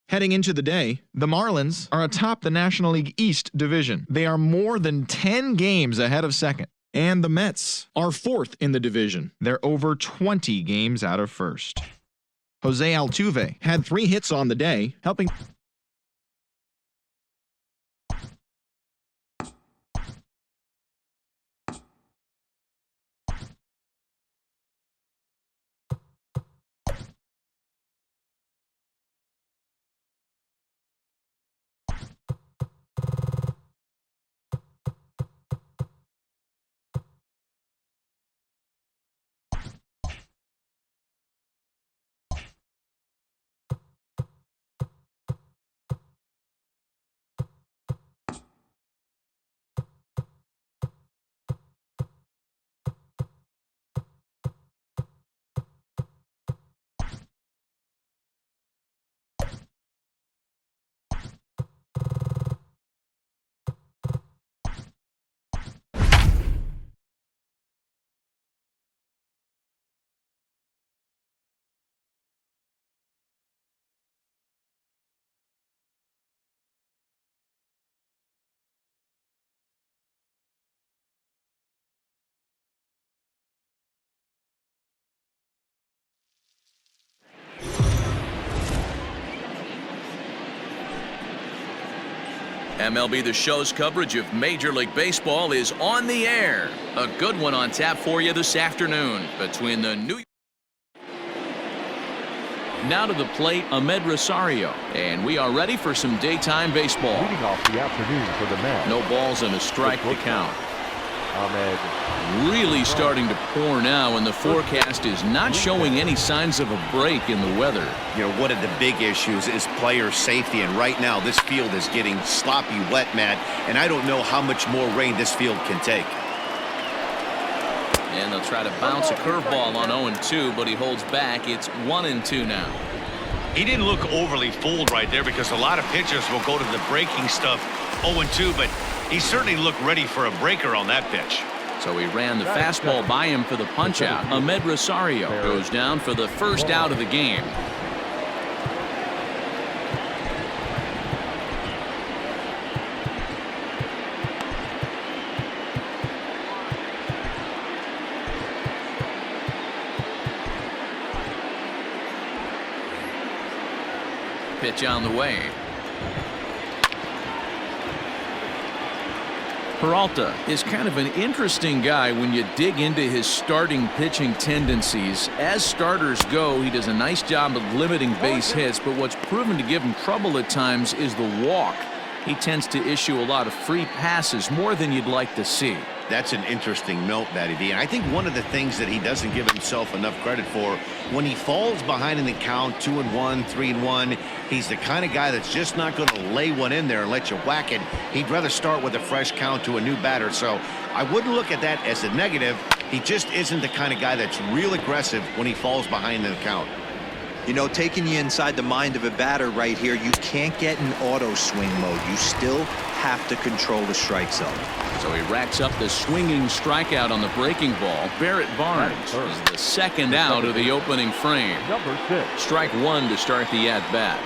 Heading into the day, the Marlins are atop the National League East division. They are more than 10 games ahead of second. And the Mets are fourth in the division. They're over 20 games out of first. Jose Altuve had 3 hits on the day, helping MLB The Show's coverage of Major League Baseball is on the air. A good one on tap for you this afternoon between the New York. Now to the plate, Ahmed Rosario, and we are ready for some daytime baseball. Leading off the afternoon for the Mets. No balls and a strike to count. Ahmed. Really starting to pour now, and the forecast is not showing any signs of a break in the weather. You know, one of the big issues is player safety, and right now this field is getting sloppy wet, Matt, and I don't know how much more rain this field can take. And they'll try to bounce a curveball on 0-2, but he holds back. It's 1-2 now. He didn't look overly fooled right there because a lot of pitchers will go to the breaking stuff 0-2, but he certainly looked ready for a breaker on that pitch. So he ran the fastball by him for the punch-out. Ahmed Rosario goes down for the first out of the game. Pitch on the way. Peralta is kind of an interesting guy when you dig into his starting pitching tendencies. As starters go, he does a nice job of limiting base hits, but what's proven to give him trouble at times is the walk. He tends to issue a lot of free passes, more than you'd like to see. That's an interesting note, Matty D. And I think one of the things that he doesn't give himself enough credit for, when he falls behind in the count, 2-1, 3-1, he's the kind of guy that's just not going to lay one in there and let you whack it. He'd rather start with a fresh count to a new batter. So I wouldn't look at that as a negative. He just isn't the kind of guy that's real aggressive when he falls behind in the count. You know, taking you inside the mind of a batter right here, you can't get in auto swing mode. You still have to control the strike zone. So he racks up the swinging strikeout on the breaking ball. Barrett Barnes is the second out of the opening frame. Number 6. Strike one to start the at-bat.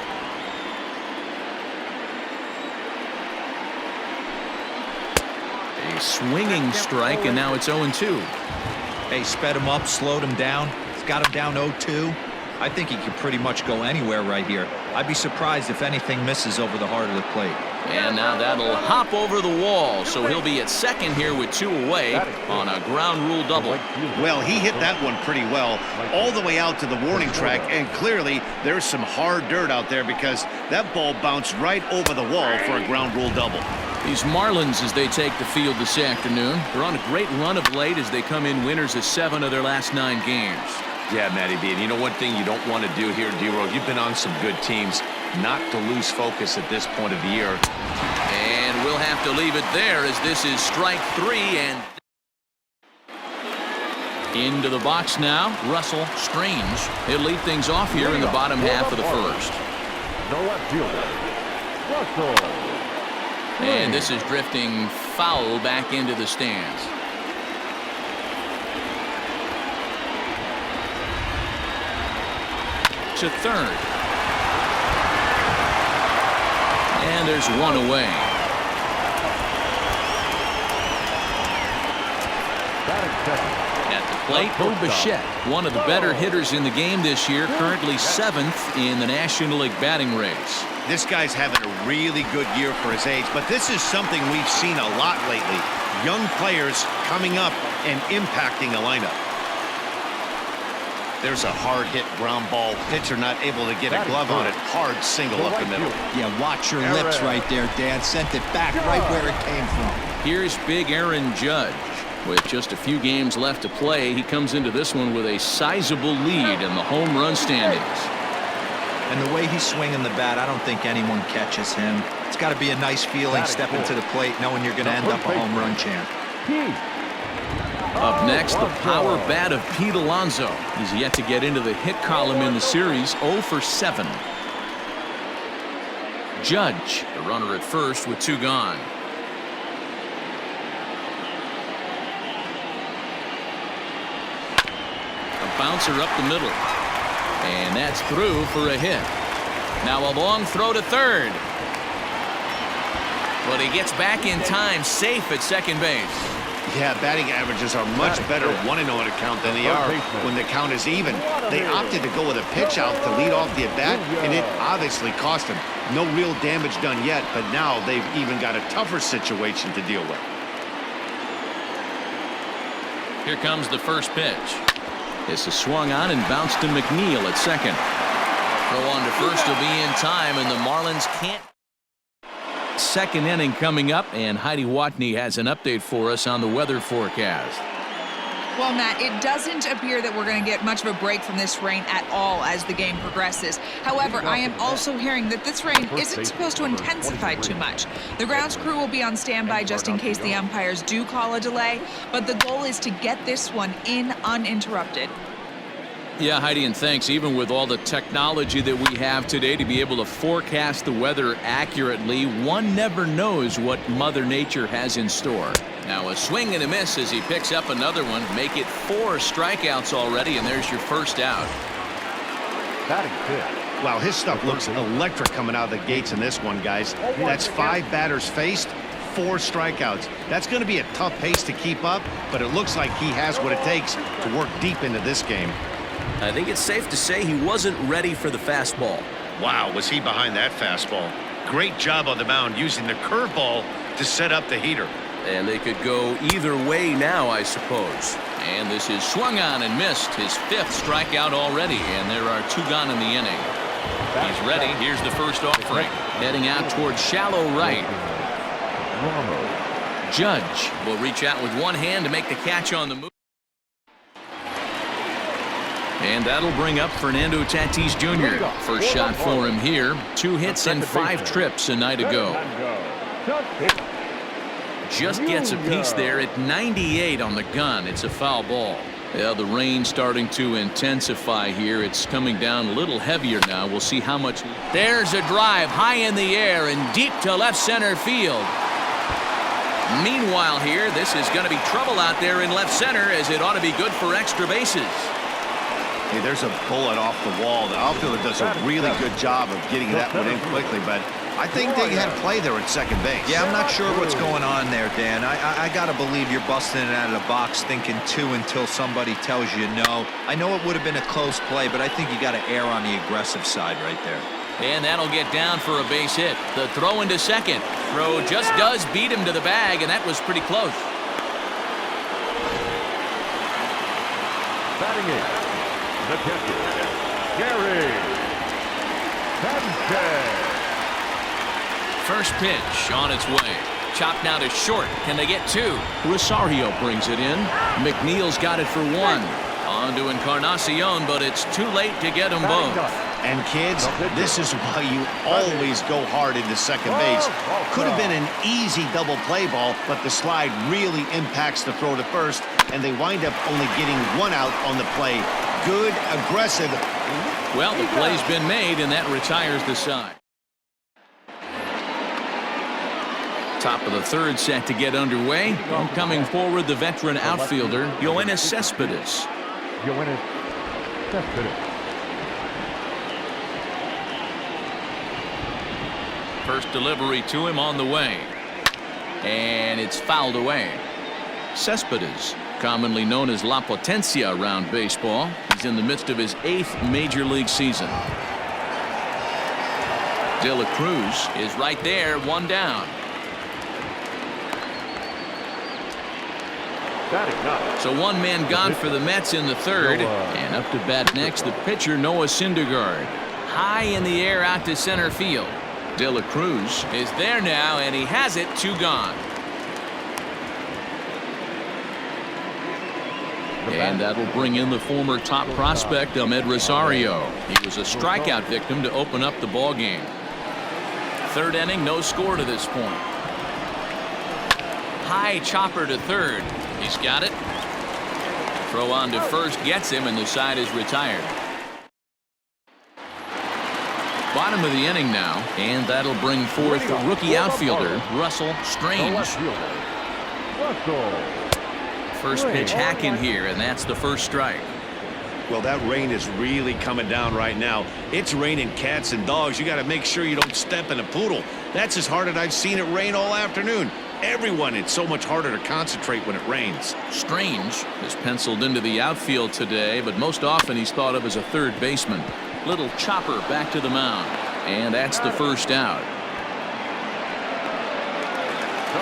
A swinging strike, and now it's 0-2. Hey, sped him up, slowed him down. It's got him down 0-2. I think he could pretty much go anywhere right here. I'd be surprised if anything misses over the heart of the plate. And now that'll hop over the wall, so he'll be at second here with 2 away on a ground rule double. Well, he hit that one pretty well all the way out to the warning track, and clearly there's some hard dirt out there because that ball bounced right over the wall for a ground rule double. These Marlins, as they take the field this afternoon, they're on a great run of late as they come in winners of 7 of their last 9 games. Yeah, Matty D. And you know one thing you don't want to do here, D-Roll, you've been on some good teams, not to lose focus at this point of the year. And we'll have to leave it there as this is strike 3. And into the box now, Russell Strange. He'll lead things off here in the bottom half of the first. No left fielder. Russell. And this is drifting foul back into the stands. To third. And there's one away. At the plate, Bichette, one of the better hitters in the game this year, currently 7th in the National League batting race. This guy's having a really good year for his age, but this is something we've seen a lot lately. Young players coming up and impacting a lineup. There's a hard hit ground ball. Pitcher not able to get a glove on it. Hard single up the middle. Yeah, watch your lips right there, Dan. Sent it back right where it came from. Here's big Aaron Judge. With just a few games left to play, he comes into this one with a sizable lead in the home run standings. And the way he's swinging the bat, I don't think anyone catches him. It's got to be a nice feeling stepping to the plate knowing you're going to end up a home run champ. Up next, the power bat of Pete Alonso. He's yet to get into the hit column in the series, 0 for 7. Judge, the runner at first with 2 gone. A bouncer up the middle. And that's through for a hit. Now a long throw to third. But he gets back in time, safe at second base. Yeah, batting averages are much better 1-0 at a count than they are when the count is even. They opted to go with a pitch out to lead off the at-bat, and it obviously cost them. No real damage done yet, but now they've even got a tougher situation to deal with. Here comes the first pitch. This is swung on and bounced to McNeil at second. Throw on to first will be in time, and the Marlins can't. Second inning coming up, and Heidi Watney has an update for us on the weather forecast. Well, Matt, it doesn't appear that we're going to get much of a break from this rain at all as the game progresses. However, I am also hearing that this rain isn't supposed to intensify too much. The grounds crew will be on standby just in case the umpires do call a delay, but the goal is to get this one in uninterrupted. Yeah, Heidi, and thanks. Even with all the technology that we have today to be able to forecast the weather accurately, one never knows what Mother Nature has in store. Now a swing and a miss as he picks up another one. Make it 4 strikeouts already, and there's your first out. Wow, his stuff looks electric coming out of the gates in this one, guys. That's 5 batters faced, 4 strikeouts. That's going to be a tough pace to keep up, but it looks like he has what it takes to work deep into this game. I think it's safe to say he wasn't ready for the fastball. Wow, was he behind that fastball. Great job on the mound using the curveball to set up the heater. And they could go either way now, I suppose. And this is swung on and missed. His 5th strikeout already, and there are 2 gone in the inning. He's ready. Here's the first offering. Heading out towards shallow right. Judge will reach out with one hand to make the catch on the move. And that'll bring up Fernando Tatis Jr. First shot for him here. 2 hits and 5 trips a night ago. Just gets a piece there at 98 on the gun. It's a foul ball. Yeah, the rain starting to intensify here. It's coming down a little heavier now. We'll see how much. There's a drive high in the air and deep to left center field. Meanwhile here, this is going to be trouble out there in left center, as it ought to be good for extra bases. Hey, there's a bullet off the wall. The outfielder does a really good job of getting that one in quickly, but I think they had play there at second base. Yeah, I'm not sure what's going on there, Dan. I got to believe you're busting it out of the box thinking 2 until somebody tells you no. I know it would have been a close play, but I think you got to err on the aggressive side right there. And that'll get down for a base hit. The throw into second. Throw just does beat him to the bag, and that was pretty close. Batting it, the catcher, Gary Sanchez. First pitch on its way. Chopped now to short. Can they get 2? Rosario brings it in. McNeil's got it for 1. On to Encarnacion, but it's too late to get them both. And kids, this is why you always go hard into second base. Could have been an easy double play ball, but the slide really impacts the throw to first, and they wind up only getting 1 out on the play. Good, aggressive. Well, the play's been made, and that retires the side. Top of the 3rd set to get underway. And coming forward, the veteran outfielder, Yoenis Cespedes. First delivery to him on the way. And it's fouled away. Cespedes, commonly known as La Potencia around baseball. He's in the midst of his 8th major league season. De La Cruz is right there, 1 down. So 1 man gone for the Mets in the 3rd. And up to bat next, the pitcher Noah Syndergaard. High in the air out to center field. De La Cruz is there now, and he has it, 2 gone. And that'll bring in the former top prospect Ahmed Rosario. He was a strikeout victim to open up the ball game. 3rd inning, no score to this point. High chopper to 3rd. He's got it. Throw on to first gets him, and the side is retired. Bottom of the inning now, and that'll bring forth rookie outfielder Russell Strange. First pitch hacking here, and that's the first strike. Well, that rain is really coming down right now. It's raining cats and dogs. You got to make sure you don't step in a poodle. That's as hard as I've seen it rain all afternoon. Everyone, it's so much harder to concentrate when it rains. Strange is penciled into the outfield today, but most often he's thought of as a 3rd baseman. Little chopper back to the mound, and that's the first out.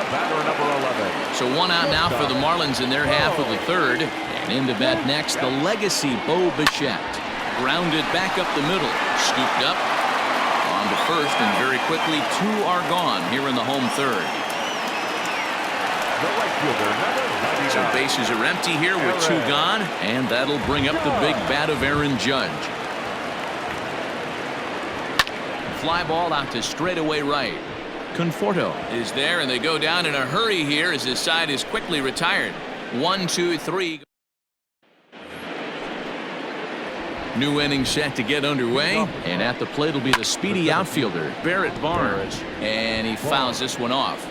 Batter number 11. So 1 out now for the Marlins in their half of the 3rd. And in to bat next, the legacy Bo Bichette. Grounded back up the middle. Scooped up. On to first, and very quickly 2 are gone here in the home 3rd. So bases are empty here with 2 gone. And that'll bring up the big bat of Aaron Judge. Fly ball out to straightaway right. Conforto is there, and they go down in a hurry here as his side is quickly retired. 1, 2, 3. New inning set to get underway, and at the plate will be the speedy outfielder Barrett Barnes, and he fouls this one off.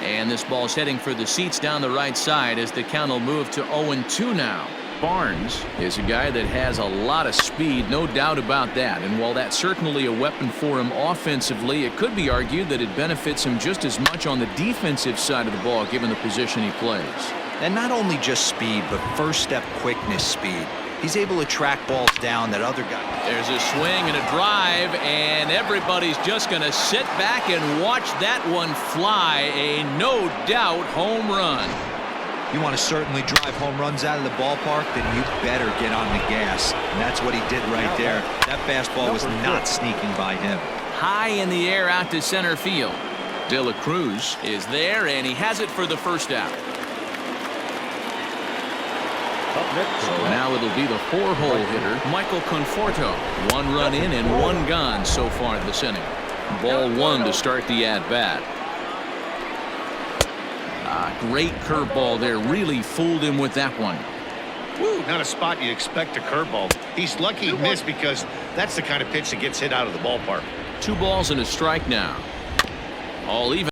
And this ball's heading for the seats down the right side as the count will move to 0-2 now. Barnes is a guy that has a lot of speed, no doubt about that. And while that's certainly a weapon for him offensively, it could be argued that it benefits him just as much on the defensive side of the ball given the position he plays. And not only just speed, but first step quickness speed. He's able to track balls down that other guy. There's a swing and a drive, and everybody's just going to sit back and watch that one fly. A no doubt home run. You want to certainly drive home runs out of the ballpark, then you better get on the gas. And that's what he did right there. That fastball was not sneaking by him. High in the air out to center field. De La Cruz is there, and he has it for the first out. So now it'll be the 4-hole hitter, Michael Conforto. 1 run in and 1 gone so far this inning. Ball 1 to start the at-bat. Great curveball there. Really fooled him with that one. Woo, not a spot you'd expect a curveball. He's lucky he missed because that's the kind of pitch that gets hit out of the ballpark. 2 balls and a strike now. All even.